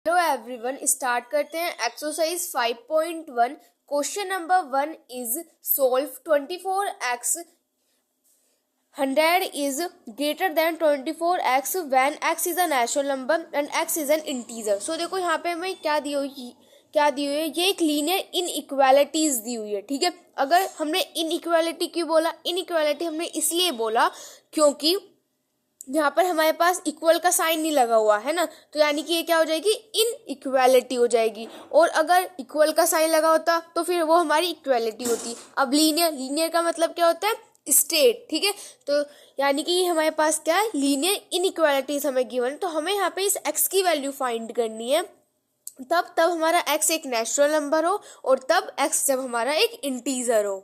Hello everyone, start करते हैं exercise 5.1। Question number 1 is solve 24x 100 is greater than 24x when x is a natural number and x is an integer। सो देखो यहाँ पे हमें क्या दी हुई है, ये एक लीनियर इनइक्वालिटीज दी हुई है। ठीक है, अगर हमने इनइक्वालिटी क्यों बोला, इनइक्वालिटी हमने इसलिए बोला क्योंकि यहाँ पर हमारे पास इक्वल का साइन नहीं लगा हुआ है ना, तो यानी कि ये क्या हो जाएगी, इनइक्वालिटी हो जाएगी। और अगर इक्वल का साइन लगा होता तो फिर वो हमारी इक्वालिटी होती। अब लीनियर का मतलब क्या होता है, स्टेट। ठीक है, तो यानी कि हमारे पास क्या है, लीनियर इनइक्वालिटीज हमें गिवन। तो हमें यहाँ पे इस x की वैल्यू फाइंड करनी है, तब हमारा x एक नेचुरल नंबर हो और तब x जब हमारा एक इंटीजर हो।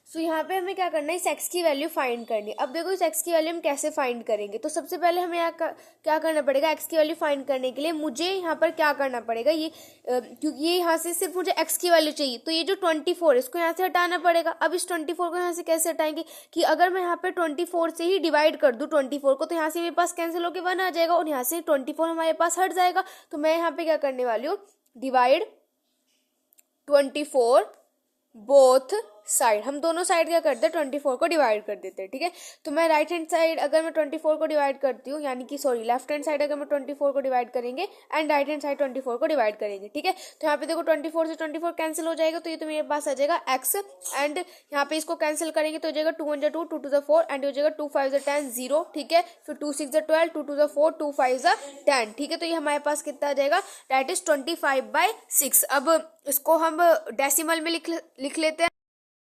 सो यहाँ पे हमें क्या करना है, इस x की वैल्यू फाइंड करनी है। अब देखो इस x की वैल्यू हम कैसे फाइंड करेंगे, तो सबसे पहले हमें क्या करना पड़ेगा, x की वैल्यू फाइंड करने के लिए मुझे यहाँ पर क्या करना पड़ेगा, क्योंकि ये यहाँ से सिर्फ मुझे x की वैल्यू चाहिए, तो ये जो 24 इसको यहाँ से हटाना पड़ेगा। अब इस 24 को यहाँ से कैसे हटाएंगे, कि अगर मैं यहाँ पे 24 से ही डिवाइड कर दूँ 24 को, तो यहाँ से मेरे पास कैंसिल होकर 1 आ जाएगा और यहाँ से 24 हमारे पास हट जाएगा। तो मैं यहाँ पे क्या करने वाली हूँ, डिवाइड 24 बोथ साइड, हम दोनों साइड क्या करते हैं, 24 को डिवाइड कर देते हैं। ठीक है, तो मैं राइट हैंड साइड अगर मैं 24 को डिवाइड करती हूँ, यानी कि सॉरी लेफ्ट हैंड साइड अगर मैं 24 को डिवाइड करेंगे एंड राइट हैंड साइड 24 को डिवाइड करेंगे। ठीक है, तो यहाँ पे देखो 24 से 24 कैंसिल हो जाएगा, तो ये तो मेरे पास आ जाएगा x, एंड यहाँ पे इसको कैंसिल करेंगे तो हो जाएगा 2 1 2 2 2 4 एंड हो जाएगा 2 5 10 0। ठीक है, फिर 2 6 12 2 2 4 2 5 10। ठीक है, तो ये हमारे पास कितना आ जाएगा, दैट इज 25/6। अब इसको हम डेसिमल में लिख लेते हैं।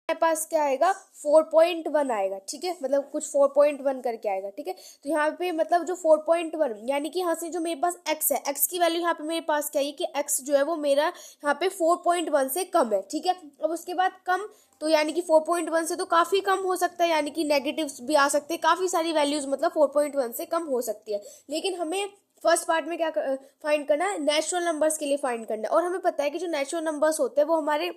हमारे पास क्या आएगा, 4.1 आएगा। ठीक है, मतलब कुछ 4.1 करके आएगा। ठीक है, तो यहाँ पे मतलब जो 4.1 यानी कि यहाँ से जो मेरे पास x है, x की वैल्यू यहाँ पे मेरे पास क्या है कि x जो है वो मेरा यहाँ पे 4.1 से कम है। ठीक है, अब उसके बाद कम, तो यानी कि 4.1 से तो काफ़ी कम हो सकता है, यानी कि नेगेटिव्स भी आ सकते हैं, काफ़ी सारी वैल्यूज मतलब 4.1 से कम हो सकती है। लेकिन हमें फर्स्ट पार्ट में क्या फाइंड करना है, नेचुरल नंबर्स के लिए फाइंड करना है। और हमें पता है कि जो नेचुरल नंबर्स होते हैं वो हमारे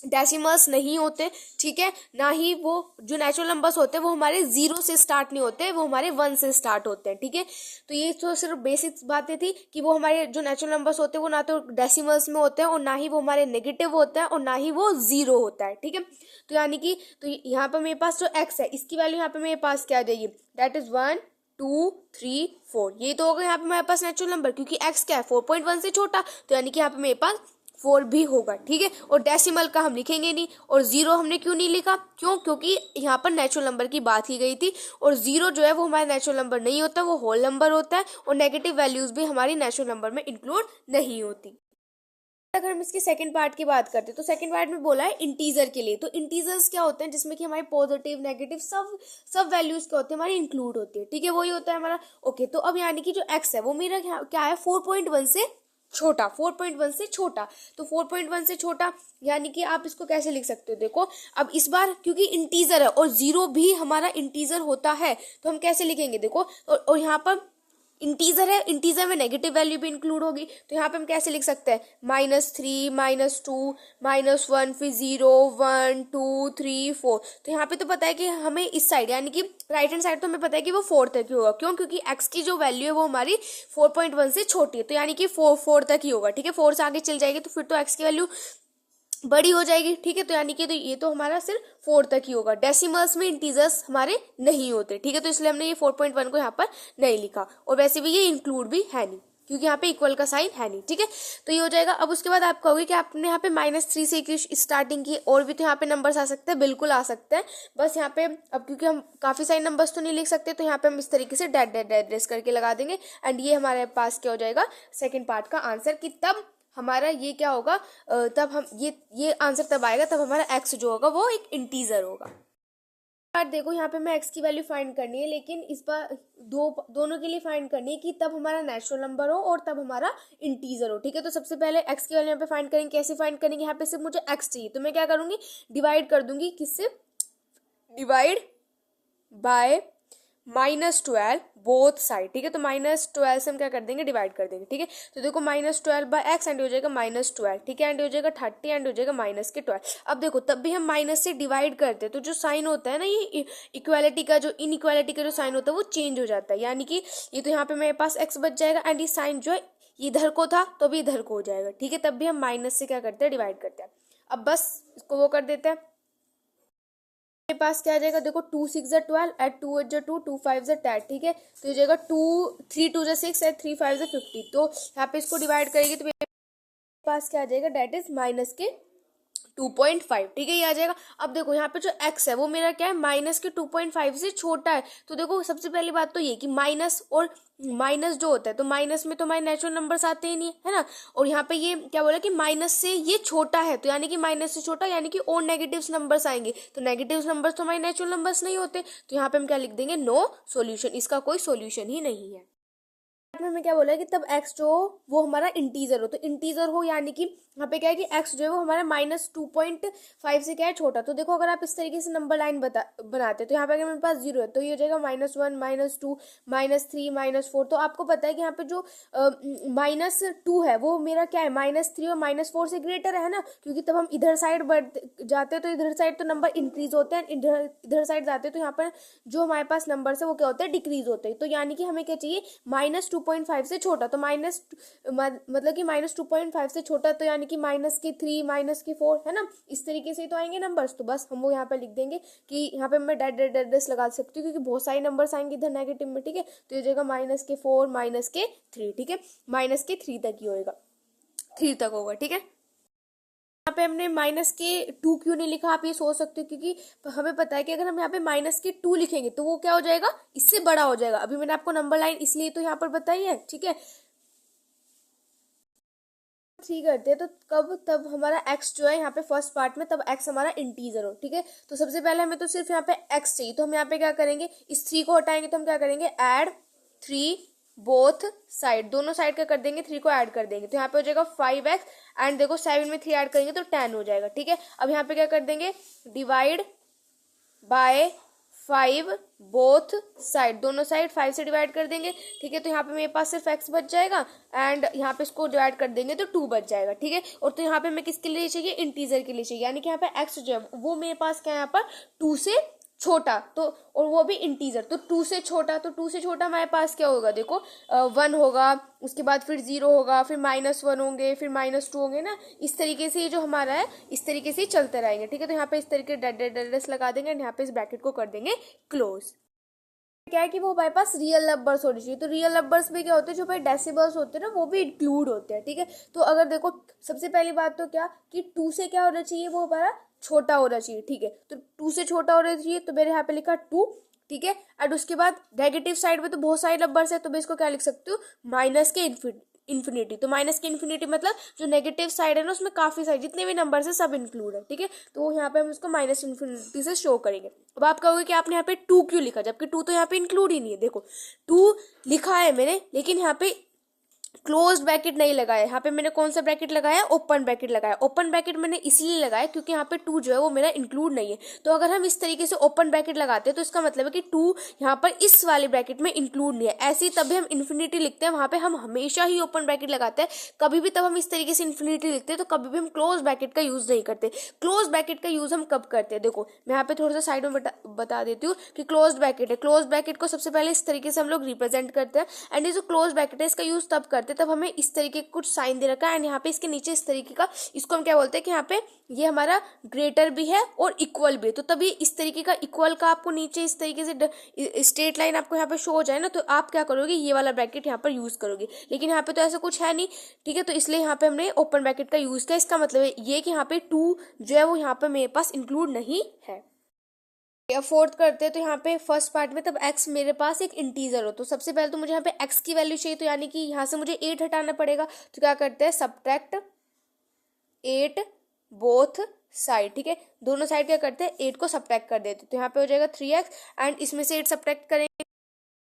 डेसिमल्स नहीं होते। ठीक है, ना ही वो जो नेचुरल नंबर्स होते हैं वो हमारे 0 से स्टार्ट नहीं होते, वो हमारे 1 से स्टार्ट होते हैं। ठीक है, तो ये तो सिर्फ बेसिक बातें थी कि वो हमारे जो नेचुरल नंबर्स होते हैं वो ना तो डेसिमल्स में होते हैं और ना ही वो हमारे नेगेटिव होते हैं और ना ही वो 0 होता है। ठीक है, तो यानी कि तो यहाँ पर मेरे पास जो x है इसकी वैल्यू यहाँ पे मेरे पास क्या आ जाएगी, दैट इज 1 2 3 4। ये तो होगा यहाँ पे मेरे पास नेचुरल नंबर, क्योंकि x क्या है 4.1 से छोटा, तो यानी कि यहाँ पे मेरे पास 4 भी होगा। ठीक है, और डेसिमल का हम लिखेंगे नहीं, और 0 हमने क्यों नहीं लिखा, क्योंकि यहाँ पर नेचुरल नंबर की बात की गई थी, और 0 जो है वो हमारा नेचुरल नंबर नहीं होता, वो होल नंबर होता है, और नेगेटिव वैल्यूज भी हमारी नेचुरल नंबर में इंक्लूड नहीं होती। अगर हम इसके सेकंड पार्ट की बात करते हैं, तो सेकंड पार्ट में बोला है इंटीजर के लिए। तो इंटीजर्स क्या होते हैं, जिसमें कि हमारे पॉजिटिव नेगेटिव सब वैल्यूज क्या होते हैं, हमारी इंक्लूड होती है। ठीक है, वही होता है हमारा। ओके, तो अब यानी कि जो x है वो मेरा क्या है, 4.1 से छोटा, 4.1 से छोटा। तो 4.1 से छोटा यानी कि आप इसको कैसे लिख सकते हो, देखो अब इस बार क्योंकि इंटीजर है और 0 भी हमारा इंटीजर होता है, तो हम कैसे लिखेंगे, देखो और यहाँ पर इंटीजर है, इंटीजर में नेगेटिव वैल्यू भी इंक्लूड होगी, तो यहाँ पे हम कैसे लिख सकते हैं, -3 -2 -1 फिर 0 1 2 3 4। तो यहाँ पे तो पता है कि हमें इस साइड यानी कि राइट हैंड साइड तो हमें पता है कि वो 4 तक ही होगा, क्योंकि x की जो वैल्यू है वो हमारी 4.1 से छोटी है, तो यानी कि 4 तक ही होगा। ठीक है, 4 से आगे चल जाएगी तो फिर तो x की वैल्यू बड़ी हो जाएगी। ठीक है, तो यानी कि तो ये तो हमारा सिर्फ 4 तक ही होगा, डेसिमल्स में इंटीजर्स हमारे नहीं होते। ठीक है, तो इसलिए हमने ये 4.1 को यहाँ पर नहीं लिखा, और वैसे भी ये इंक्लूड भी है नहीं क्योंकि यहाँ पे इक्वल का साइन है नहीं। ठीक है, तो ये हो जाएगा। अब उसके बाद आप कहोगे कि आपने यहाँ पे -3 से स्टार्टिंग की, और भी तो यहाँ पे नंबर्स आ सकते हैं, बिल्कुल आ सकते हैं। बस यहाँ पे अब क्योंकि हम काफी सारे नंबर्स तो नहीं लिख सकते, तो यहाँ पे हम इस तरीके से डैट डैट एड्रेस करके लगा देंगे, एंड ये हमारे पास क्या हो जाएगा, सेकेंड पार्ट का आंसर। कि तब हमारा ये क्या होगा, तब हम ये आंसर तब आएगा तब हमारा x जो होगा वो एक इंटीजर होगा। बार देखो यहाँ पे मैं x की वैल्यू फाइंड करनी है, लेकिन इस बार दोनों के लिए फाइंड करनी है कि तब हमारा नेचुरल नंबर हो और तब हमारा इंटीजर हो। ठीक है, तो सबसे पहले x की वैल्यू यहाँ पे फाइंड करेंगे। कैसे फाइंड करेंगे, यहाँ पे सिर्फ मुझे x चाहिए, तो मैं क्या करूंगी, डिवाइड कर दूंगी, किससे, डिवाइड बाय -12 बोथ साइड। ठीक है, तो -12 से हम क्या कर देंगे, डिवाइड कर देंगे। ठीक है, तो देखो -12/x एंड हो जाएगा -12। ठीक है, एंड हो जाएगा 30 एंड हो जाएगा -12। अब देखो तब भी हम माइनस से डिवाइड करते हैं, तो जो साइन होता है ना, ये इक्वालिटी का जो इनइक्वालिटी का जो साइन होता है वो चेंज हो जाता है, यानी कि ये तो यहाँ पे मेरे पास x बच जाएगा, एंड ये साइन जो है ये इधर को था तो भी इधर को हो जाएगा, ठीक है। तब भी हम माइनस से क्या करते हैं, डिवाइड करते हैं। अब बस इसको वो कर देते हैं। मेरे पास क्या आ जाएगा, देखो 2 6 ज़ा 12, एट 2 8 ज़ा 2, 2 5 ज़ा 10, ठीक है। तो ये जाएगा 2 3 2 ज़ा 6, एट 3 5 ज़ा 50। तो यहाँ पे इसको डिवाइड करेगी तो मेरे पास क्या आ जाएगा, डेट इज माइनस के 2.5, ठीक है, ये आ जाएगा। अब देखो यहाँ पे जो x है वो मेरा क्या है, माइनस के 2.5 से छोटा है। तो देखो सबसे पहली बात तो ये कि माइनस और माइनस जो होता है, तो माइनस में तो हमारे नेचुरल नंबर्स आते ही नहीं है ना। और यहाँ पे ये क्या बोला कि माइनस से ये छोटा है, तो यानी कि माइनस से छोटा यानी कि और नेगेटिव नंबर्स आएंगे। तो नेगेटिव नंबर्स तो हमारे नेचुरल नंबर्स नहीं होते। तो यहाँ पे हम क्या लिख देंगे, नो सॉल्यूशन, इसका कोई सॉल्यूशन ही नहीं है। में हमें क्या बोला है कि तब x जो हो वो हमारा इंटीजर हो। तो इंटीजर हो यानी कि यहाँ पे क्या है कि x जो है वो हमारा -2.5 से क्या है, छोटा। तो देखो अगर आप इस तरीके से नंबर लाइन बनाते तो यहाँ पे अगर मेरे पास 0 है तो ये हो जाएगा -1 -2 -3 -4। तो आपको पता है कि यहाँ पे जो -2 है वो मेरा क्या है, -3 और -4 से ग्रेटर है ना, क्योंकि तब हम इधर साइड बढ़ जाते हैं तो इधर साइड तो नंबर इंक्रीज होते हैं, इधर साइड जाते हैं तो यहाँ पर जो हमारे पास नंबर है वो क्या होते हैं, डिक्रीज होते हैं। तो यानी कि हमें क्या चाहिए, -2.5 से छोटा। तो मतलब कि -2.5 से छोटा, तो यानी कि -3 -4 है ना, इस तरीके से तो आएंगे नंबर्स। तो बस हम वो यहाँ पे लिख देंगे कि यहाँ पे मैं डेस लगा सकती हूँ, क्योंकि बहुत सारे नंबर्स आएंगे इधर नेगेटिव में, ठीक है। तो ये जाएगा -4 -3, ठीक है, -3 तक ही होएगा, 3 तक होगा, ठीक है। यहाँ पे हमने -2 क्यों नहीं लिखा, आप ये सोच सकते हो, क्योंकि हमें पता है कि अगर हम यहाँ पे -2 लिखेंगे तो वो क्या हो जाएगा, इससे बड़ा हो जाएगा। अभी मैंने आपको नंबर लाइन इसलिए तो यहाँ पर बताई है, ठीक है। 3 करते हैं तो कब, तब हमारा x जो है यहाँ पे फर्स्ट पार्ट में, तब x हमारा इंटीजर हो, ठीक है। तो सबसे पहले हमें तो सिर्फ यहाँ पे x चाहिए, तो हम यहाँ पे क्या करेंगे, इस 3 को हटाएंगे तो हम क्या करेंगे, ऐड 3 बोथ साइड, दोनों साइड का कर देंगे, 3 को ऐड कर देंगे तो यहाँ पे हो जाएगा 5x। एंड देखो 7 में 3 ऐड करेंगे तो 10 हो जाएगा, ठीक है। अब यहाँ पे क्या कर देंगे, डिवाइड बाय 5 बोथ साइड, दोनों साइड 5 से डिवाइड कर देंगे, ठीक है। तो यहाँ पे मेरे पास सिर्फ x बच जाएगा, एंड यहाँ पे इसको डिवाइड कर देंगे तो 2 बच जाएगा, ठीक है। और तो यहाँ पे मैं किसके लिए चाहिए, इंटीजर के लिए चाहिए, यानी कि यहाँ पे x जो है वो मेरे पास क्या है, यहाँ पर 2 से छोटा, तो और वो भी इंटीजर, तो 2 से छोटा, तो 2 से छोटा हमारे पास क्या होगा, देखो 1 होगा, उसके बाद फिर 0 होगा, फिर -1 होंगे, फिर -2 होंगे ना। इस तरीके से ये जो हमारा है इस तरीके से ही चलते रहेंगे, ठीक है। तो यहाँ पे इस तरीके डेस लगा देंगे, यहाँ पे इस ब्रैकेट को कर देंगे क्लोज। क्या है कि वो हमारे पास रियल नंबर्स होने चाहिए। तो रियल नंबर्स में क्या होते हैं, जो भाई डेसिबल्स होते हैं ना वो भी इंक्लूड होते हैं, ठीक है। तो अगर देखो सबसे पहली बात तो क्या कि 2 से क्या होना चाहिए, वो हमारा छोटा होना चाहिए, ठीक है। तो 2 से छोटा होना चाहिए, तो मेरे यहाँ पे लिखा 2, ठीक है। एंड उसके बाद नेगेटिव साइड में तो बहुत सारे नंबर्स है, तो मैं इसको क्या लिख सकती हूँ, माइनस के इन्फिनिटी। तो माइनस की इन्फिनिटी मतलब जो नेगेटिव साइड है ना उसमें काफी सारे जितने भी नंबर्स है सब इंक्लूड है, ठीक है। तो यहाँ पे हम इसको माइनस इन्फिनिटी से शो करेंगे। अब आप कहोगे कि आपने यहाँ पे 2 क्यों लिखा, जबकि 2 तो यहाँ पे इंक्लूड ही नहीं है। देखो 2 लिखा है मैंने, लेकिन यहाँ पे क्लोज ब्रैकेट नहीं लगाया। यहाँ पे मैंने कौन सा ब्रैकेट लगाया, ओपन ब्रैकेट लगाया। ओपन ब्रैकेट मैंने इसलिए लगाया क्योंकि यहाँ पे 2 जो है वो मेरा इंक्लूड नहीं है। तो अगर हम इस तरीके से ओपन ब्रैकेट लगाते हैं तो इसका मतलब है कि 2 यहाँ पर इस वाले ब्रैकेट में इंक्लूड नहीं है। ऐसे ही तभी हम इन्फिनिटी लिखते हैं, वहां पे हम हमेशा ही ओपन ब्रैकेट लगाते हैं। कभी भी तब हम इस तरीके से इन्फिनिटी लिखते हैं तो कभी भी हम क्लोज ब्रैकेट का यूज नहीं करते। क्लोज ब्रैकेट का यूज हम कब करते हैं, देखो मैं यहाँ पे थोड़ा सा साइड में बता देती हूँ कि क्लोज ब्रैकेट है। क्लोज ब्रैकेट को सबसे पहले इस तरीके से हम लोग रिप्रेजेंट करते हैं, एंड ये जो क्लोज ब्रैकेट है इसका यूज तब करते हैं तब हमें इस तरीके कुछ साइन दे रखा है, एंड यहाँ पे इसके नीचे इस तरीके का, इसको हम क्या बोलते हैं कि यहाँ पे ये हमारा ग्रेटर भी है और इक्वल भी है। तो तभी इस तरीके का इक्वल का आपको नीचे इस तरीके से स्ट्रेट लाइन आपको यहाँ पे शो हो जाए ना, तो आप क्या करोगे, ये वाला ब्रैकेट यहाँ पर यूज करोगे। लेकिन यहाँ पे तो ऐसा कुछ है नहीं, ठीक है। तो इसलिए यहाँ पे हमने ओपन ब्रैकेट का यूज किया। इसका मतलब है ये कि यहाँ पे 2 जो है वो यहाँ पे मेरे पास इंक्लूड नहीं है। फोर्थ करते हैं तो यहाँ पे फर्स्ट पार्ट में तब x मेरे पास एक इंटीजर हो, तो सबसे पहले तो मुझे यहाँ पे x की वैल्यू चाहिए, तो यानी कि यहाँ से मुझे 8 हटाना पड़ेगा। तो क्या करते हैं, सब्ट्रैक्ट 8 बोथ साइड, ठीक है। दोनों साइड क्या करते हैं, 8 को सब्ट्रैक्ट कर देते, तो यहाँ पे हो जाएगा 3x, एंड इसमें से 8 सब्ट्रैक्ट करेंगे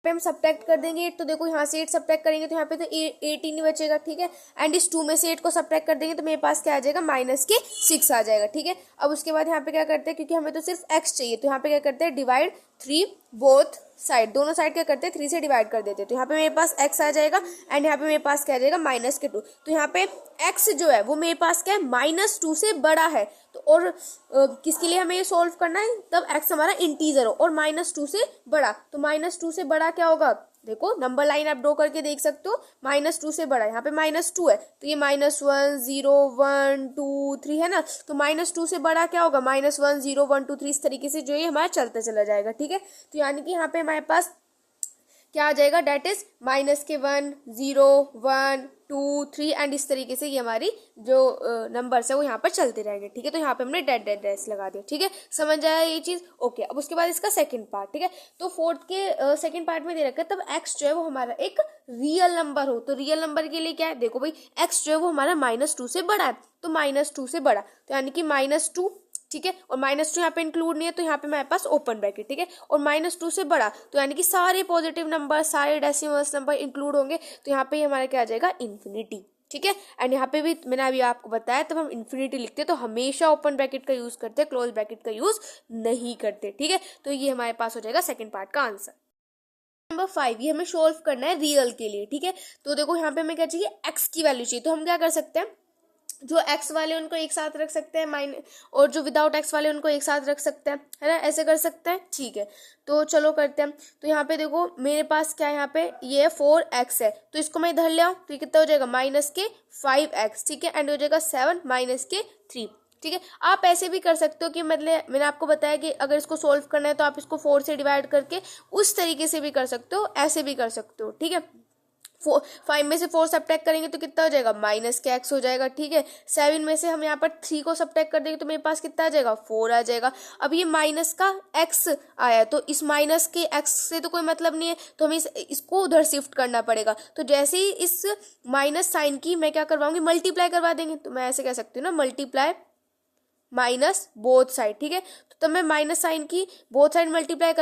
पे हम सब्ट्रैक्ट कर देंगे 8। तो देखो यहाँ से 8 सब्ट्रैक्ट करेंगे तो यहाँ पे तो 8 ही नहीं बचेगा, ठीक है। एंड इस 2 में से 8 को सब्ट्रैक्ट कर देंगे तो मेरे पास क्या आ जाएगा, -6 आ जाएगा, ठीक है। अब उसके बाद यहाँ पे क्या करते हैं, क्योंकि हमें तो सिर्फ x चाहिए, तो यहाँ पे क्या करते हैं, डिवाइड 3 बोथ साइड, दोनों साइड क्या करते हैं, 3 से डिवाइड कर देते हैं। तो यहाँ पे मेरे पास x आ जाएगा, एंड यहाँ पे मेरे पास क्या आ जाएगा, -2। तो यहाँ पे x जो है वो मेरे पास क्या है, -2 से बड़ा है। तो और किसके लिए हमें ये सोल्व करना है, तब x हमारा इंटीजर हो और -2 से बड़ा। तो -2 से बड़ा क्या होगा, देखो नंबर लाइन आप ड्रॉ करके देख सकते हो, -2 से बड़ा, यहाँ पे -2 है तो ये -1 0 1 2 3 है ना, तो -2 से बड़ा क्या होगा, -1 0 1 2 3 इस तरीके से जो ये हमारा चलता चला जाएगा। ठीक है, तो यानी कि यहाँ पे हमारे पास क्या आ जाएगा, डेट इज -1 0 1 2 3 एंड इस तरीके से ये हमारी जो नंबर्स है वो यहाँ पर चलते रहेंगे। ठीक है, तो यहाँ पे हमने डेट डेट डैश लगा दिया। ठीक है, समझ आया ये चीज। ओके, अब उसके बाद इसका सेकंड पार्ट। ठीक है, तो फोर्थ के सेकंड पार्ट में दे रखा है तब x जो है वो हमारा एक रियल नंबर हो, तो रियल नंबर के लिए क्या है, देखो भाई x जो है वो हमारा -2 से बड़ा है, तो -2 से बड़ा तो यानी कि -2। ठीक है, और -2 यहाँ पे इंक्लूड नहीं है तो यहाँ पे हमारे पास ओपन ब्रैकेट। ठीक है, और -2 से बड़ा तो यानी कि सारे पॉजिटिव नंबर, सारे डेसिमल्स नंबर इंक्लूड होंगे, तो यहाँ पे हमारा क्या आ जाएगा, इन्फिनिटी। ठीक है, एंड यहाँ पे भी मैंने अभी आपको बताया तब हम इन्फिनिटी लिखते हैं तो हमेशा ओपन ब्रैकेट का यूज करते हैं, क्लोज ब्रैकेट का यूज नहीं करते। ठीक है, तो ये हमारे पास हो जाएगा सेकेंड पार्ट का आंसर। नंबर 5, ये हमें सोल्व करना है रियल के लिए। ठीक है, तो देखो यहाँ पे हमें क्या चाहिए, एक्स की वैल्यू चाहिए, तो हम क्या कर सकते हैं, जो एक्स वाले उनको एक साथ रख सकते हैं और जो विदाउट एक्स वाले उनको एक साथ रख सकते हैं, है ना, ऐसे कर सकते हैं। ठीक है, तो चलो करते हैं। तो यहाँ पे देखो मेरे पास क्या है, यहाँ पे ये 4x है तो इसको मैं इधर ले आऊँ तो ये कितना हो जाएगा, -5x। ठीक है, एंड हो जाएगा 7 -3। ठीक है, आप ऐसे भी कर सकते हो कि मतलब मैंने आपको बताया कि अगर इसको सोल्व करना है तो आप इसको 4 से डिवाइड करके उस तरीके से भी कर सकते हो, ऐसे भी कर सकते हो। ठीक है, 5 में से 4 सब्ट्रैक्ट करेंगे तो कितना हो जाएगा, -x हो जाएगा। ठीक है, 7 में से हम यहाँ पर 3 को सब्ट्रैक्ट कर देंगे तो मेरे पास कितना आ जाएगा, 4 आ जाएगा। अब ये माइनस का x आया है तो इस माइनस के x से तो कोई मतलब नहीं है, तो हमें इसको उधर शिफ्ट करना पड़ेगा। तो जैसे ही इस माइनस साइन की मैं क्या करवाऊंगी, मल्टीप्लाई करवा देंगे, तो मैं ऐसे कह सकती हूँ ना, मल्टीप्लाई माइनस बोथ साइड। ठीक है, तो तब मैं माइनस साइन की बोथ साइड मल्टीप्लाई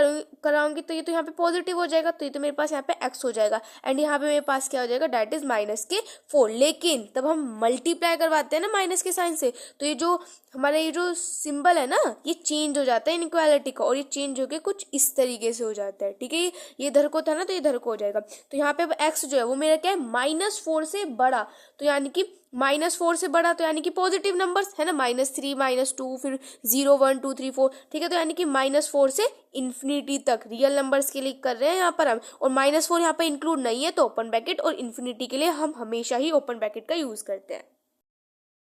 कराऊंगी तो ये तो यहाँ पे पॉजिटिव हो जाएगा, तो ये तो मेरे पास यहाँ पे x हो जाएगा एंड यहाँ पे मेरे पास क्या हो जाएगा, डेट इज -4। लेकिन तब हम मल्टीप्लाई करवाते हैं ना माइनस के साइन से, तो ये जो हमारा ये जो सिंबल है ना ये चेंज हो जाता है इनइक्वालिटी का, और ये चेंज होके कुछ इस तरीके से हो जाता है। ठीक है, ये इधर को था ना तो ये इधर को हो जाएगा, तो यहाँ पे अब x जो है वो मेरा क्या है, -4 से बड़ा, तो यानी कि -4 से बड़ा तो यानी कि पॉजिटिव नंबर्स है ना, -3 -2 फिर 0 1 2 3 4। ठीक है, तो यानी कि -4 से इन्फिनिटी तक रियल नंबर्स के लिए कर रहे हैं यहाँ पर हम, और -4 यहाँ पे इंक्लूड नहीं है तो ओपन ब्रैकेट, और इन्फिनिटी के लिए हम हमेशा ही ओपन ब्रैकेट का यूज करते हैं।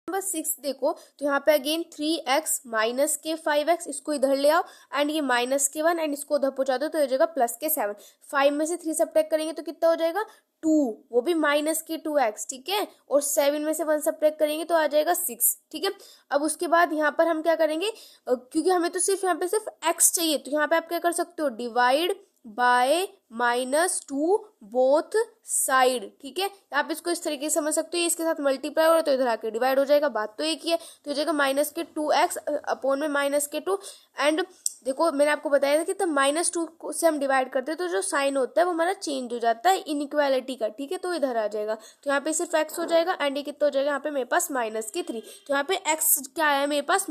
नंबर 6 देखो, तो यहाँ पे अगेन 3x -5x, इसको इधर ले आओ एंड ये -1 एंड इसको उधर पहुंचा दो तो हो जाएगा +7। 5 में से 3 सब्ट्रैक्ट करेंगे तो कितना हो जाएगा, 2, वो भी -2x। ठीक है, और 7 में से 1 सब्ट्रैक्ट करेंगे तो आ जाएगा 6। ठीक है, अब उसके बाद यहाँ पर हम क्या करेंगे, क्योंकि हमें तो सिर्फ यहाँ पे सिर्फ x चाहिए, तो यहाँ पे आप क्या कर सकते हो, डिवाइड बाय -2 बोथ साइड। ठीक है, आप इसको इस तरीके से समझ सकते हो, इसके साथ मल्टीप्लाई हो रहा है तो इधर आके डिवाइड हो जाएगा, बात तो एक ही है, तो हो जाएगा -2x अपॉन में -2। एंड देखो मैंने आपको बताया था कि तब -2 से हम डिवाइड करते हैं तो जो साइन होता है वो हमारा चेंज हो जाता है इनइक्वालिटी का। ठीक है, तो इधर आ जाएगा, तो यहाँ पे सिर्फ x हो जाएगा एंड ये कितना हो जाएगा, यहाँ पे मेरे पास -3, तो यहाँ पे x क्या आया मेरे पास,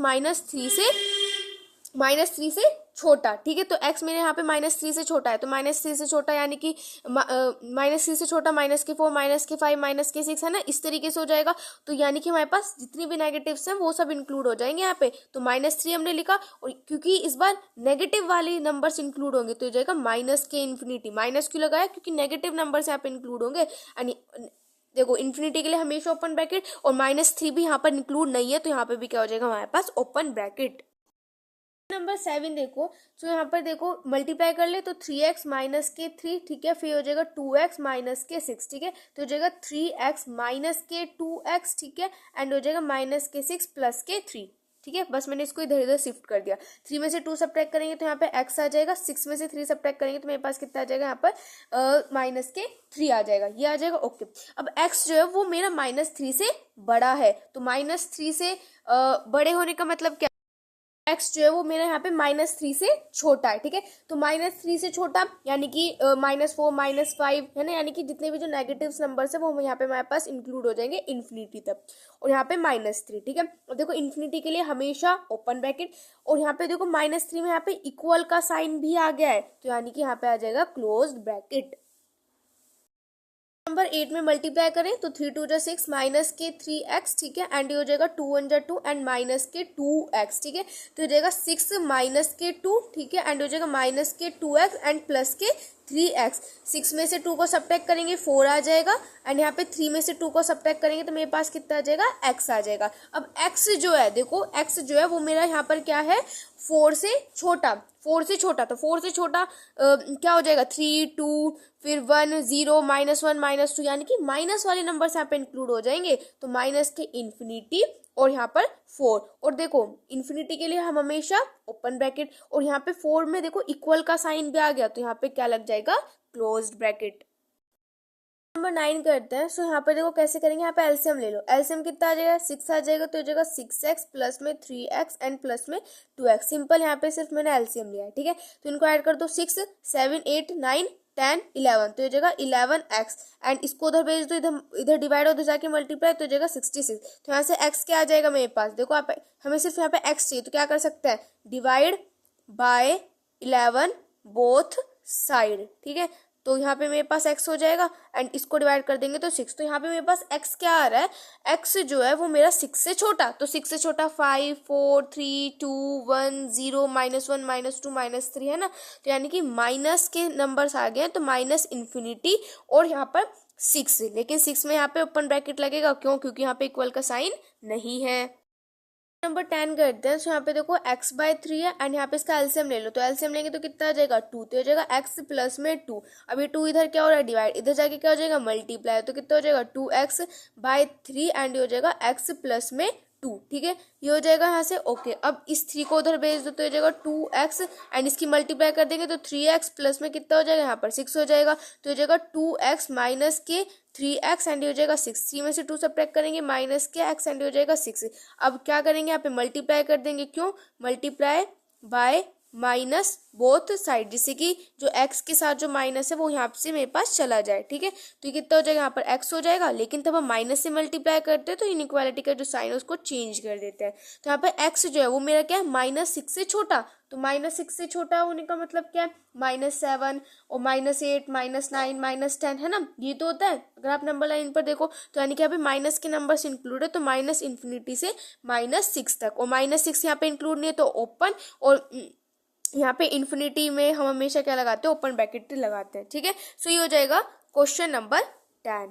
-3 से छोटा। ठीक है, तो x मेरे यहाँ पे -3 से छोटा है, तो -3 से छोटा यानी कि -3 से छोटा -4 -5 -6 है ना, इस तरीके से हो जाएगा। तो यानी कि हमारे पास जितनी भी नेगेटिव्स हैं वो सब इंक्लूड हो जाएंगे यहाँ पे, तो -3 हमने लिखा, और क्योंकि इस बार नेगेटिव वाले नंबर्स इंक्लूड होंगे तो हो जाएगा -के माइनस क्यों लगाया, क्योंकि नेगेटिव नंबर्स यहाँ पे इंक्लूड होंगे। यानी देखो इन्फिनिटी के लिए हमेशा ओपन ब्रैकेट, और -3 भी यहाँ पर इंक्लूड नहीं है तो यहाँ पे भी क्या हो जाएगा हमारे पास, ओपन ब्रैकेट। नंबर 7 देखो, तो यहाँ पर देखो मल्टीप्लाई कर ले तो 3x -3। ठीक है, फिर हो जाएगा 2x -6। ठीक है, तो हो जाएगा 3x -2x। ठीक है, एंड हो जाएगा -6 +3। ठीक है, बस मैंने इसको इधर इधर शिफ्ट कर दिया। 3 में से 2 सब्ट्रैक्ट करेंगे तो यहाँ पे x आ जाएगा, 6 में से 3 सब्ट्रैक्ट करेंगे तो मेरे पास कितना आ जाएगा, यहाँ पर -3 आ जाएगा, ये आ जाएगा। ओके, अब x जो है वो मेरा -3 से बड़ा है, तो -3 से बड़े होने का मतलब क्या, x जो है वो मेरा यहाँ पे -3 से छोटा है। ठीक है, तो -3 से छोटा यानी कि -4 -5 है ना, यानी कि जितने भी जो नेगेटिव नंबर्स है वो यहाँ पे हमारे पास इंक्लूड हो जाएंगे इन्फिनिटी तक, और यहाँ पे -3। ठीक है, और देखो इन्फिनिटी के लिए हमेशा ओपन ब्रैकेट, और यहाँ पे देखो -3 में यहाँ पे इक्वल का साइन भी आ गया है, तो यानी कि यहाँ पे आ जाएगा क्लोज्ड ब्रैकेट। नंबर 8 में मल्टीप्लाई करें तो 3 2 जा 6 -3x। ठीक है, एंड ये हो जाएगा 2 1 जा 2 एंड -2x। ठीक है, तो हो जाएगा 6 -2। ठीक है, एंड हो जाएगा -2x एंड 3x, 6 में से 2 को सब्ट्रैक्ट करेंगे 4 आ जाएगा, एंड यहाँ पे 3 में से 2 को सब्ट्रैक्ट करेंगे तो मेरे पास कितना आ जाएगा, x आ जाएगा। अब x जो है, देखो x जो है वो मेरा यहाँ पर क्या है, 4 से छोटा, 4 से छोटा, तो 4 से छोटा क्या हो जाएगा, 3, 2, फिर 1, 0, -1, -2, यानी कि माइनस वाले नंबर्स यहाँ पे इंक्लूड हो जाएंगे। तो माइनस के इन्फिनिटी और यहाँ पर 4, और देखो इन्फिनिटी के लिए हम हमेशा ओपन ब्रैकेट, और यहाँ पे 4 में देखो इक्वल का साइन भी आ गया, तो यहाँ पे क्या लग जाएगा, क्लोज्ड ब्रैकेट। नंबर 9 करते हैं। सो यहाँ पे देखो कैसे करेंगे, यहाँ पे एलसीएम ले लो। एलसीएम कितना आ जाएगा, 6 आ जाएगा, तो हो जाएगा 6x प्लस में 3x एंड प्लस में 2x। सिंपल, यहाँ पे सिर्फ मैंने एलसीएम लिया है, ठीक है। तो इनको ऐड कर दो, 6, 7, 8, 9, 10, 11, तो हो जाएगा 11x, एंड इसको उधर भेज दो, इधर डिवाइड उधर जाके मल्टीप्लाई, तो हो जाएगा 66। तो यहाँ से x क्या आ जाएगा मेरे पास, देखो आप, हमें सिर्फ यहाँ पे x चाहिए, तो क्या कर सकते हैं, डिवाइड बाय 11 बोथ साइड, ठीक है। तो यहाँ पे मेरे पास x हो जाएगा, एंड इसको डिवाइड कर देंगे तो 6। तो यहाँ पे मेरे पास x क्या आ रहा है, x जो है वो मेरा 6 से छोटा, तो 6 से छोटा 5, 4, 3, 2, 1, 0, -1, -2, -3 है ना। तो यानी कि माइनस के नंबर्स आ गए हैं, तो माइनस इन्फिनिटी और यहाँ पर 6, लेकिन 6 में यहाँ पे ओपन ब्रैकेट लगेगा, क्यों, क्योंकि यहाँ पे इक्वल का साइन नहीं है। नंबर 10 करते हैं। सो यहाँ पे देखो x/3 है, एंड यहाँ पे इसका एलसीएम ले लो, तो एलसीएम लेंगे तो कितना आ जाएगा, 2, तो हो जाएगा x प्लस में 2। अब ये 2 इधर क्या हो रहा है, डिवाइड, इधर जाके क्या हो जाएगा, मल्टीप्लाई, तो कितना हो जाएगा 2x/3, एंड ये हो जाएगा x प्लस में 2, ठीक है। ये हो जाएगा यहाँ से ओके। अब इस 3 को उधर भेज दो, तो हो जाएगा 2x, एंड इसकी मल्टीप्लाई कर देंगे तो 3x प्लस में कितना हो जाएगा, यहाँ पर 6 हो जाएगा, तो हो जाएगा 2x माइनस के 3x, एंड हो जाएगा 6। 3 में से 2 सब्ट्रैक्ट करेंगे, माइनस के x, एंड हो जाएगा 6। अब क्या करेंगे, यहाँ पे मल्टीप्लाई कर देंगे, क्यों, multiply by minus both side, जिससे कि जो x के साथ जो माइनस है वो यहाँ से मेरे पास चला जाए, ठीक है। तो ये कितना हो जाएगा, यहाँ पर x हो जाएगा, लेकिन तब हम माइनस से मल्टीप्लाई करते हैं तो इनइक्वालिटी का जो साइन है उसको चेंज कर देते हैं। तो यहाँ पर x जो है वो मेरा क्या है, -6 से छोटा, तो -6 से छोटा होने का मतलब क्या है, -7 और -8, -9, -10 है ना, ये तो होता है। अगर आप नंबर लाइन पर देखो तो यानी कि यहाँ पे माइनस के नंबर्स इंक्लूड है, तो माइनस इन्फिनिटी से -6 तक, और -6 यहाँ पे इंक्लूड नहीं है तो ओपन, और यहाँ पे इन्फिनिटी में हम हमेशा क्या लगाते हैं, ओपन ब्रैकेट लगाते हैं, ठीक है। सो ये हो जाएगा question number 10।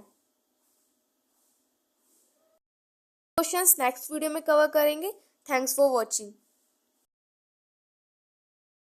Questions next video में कवर करेंगे। Thanks for watching.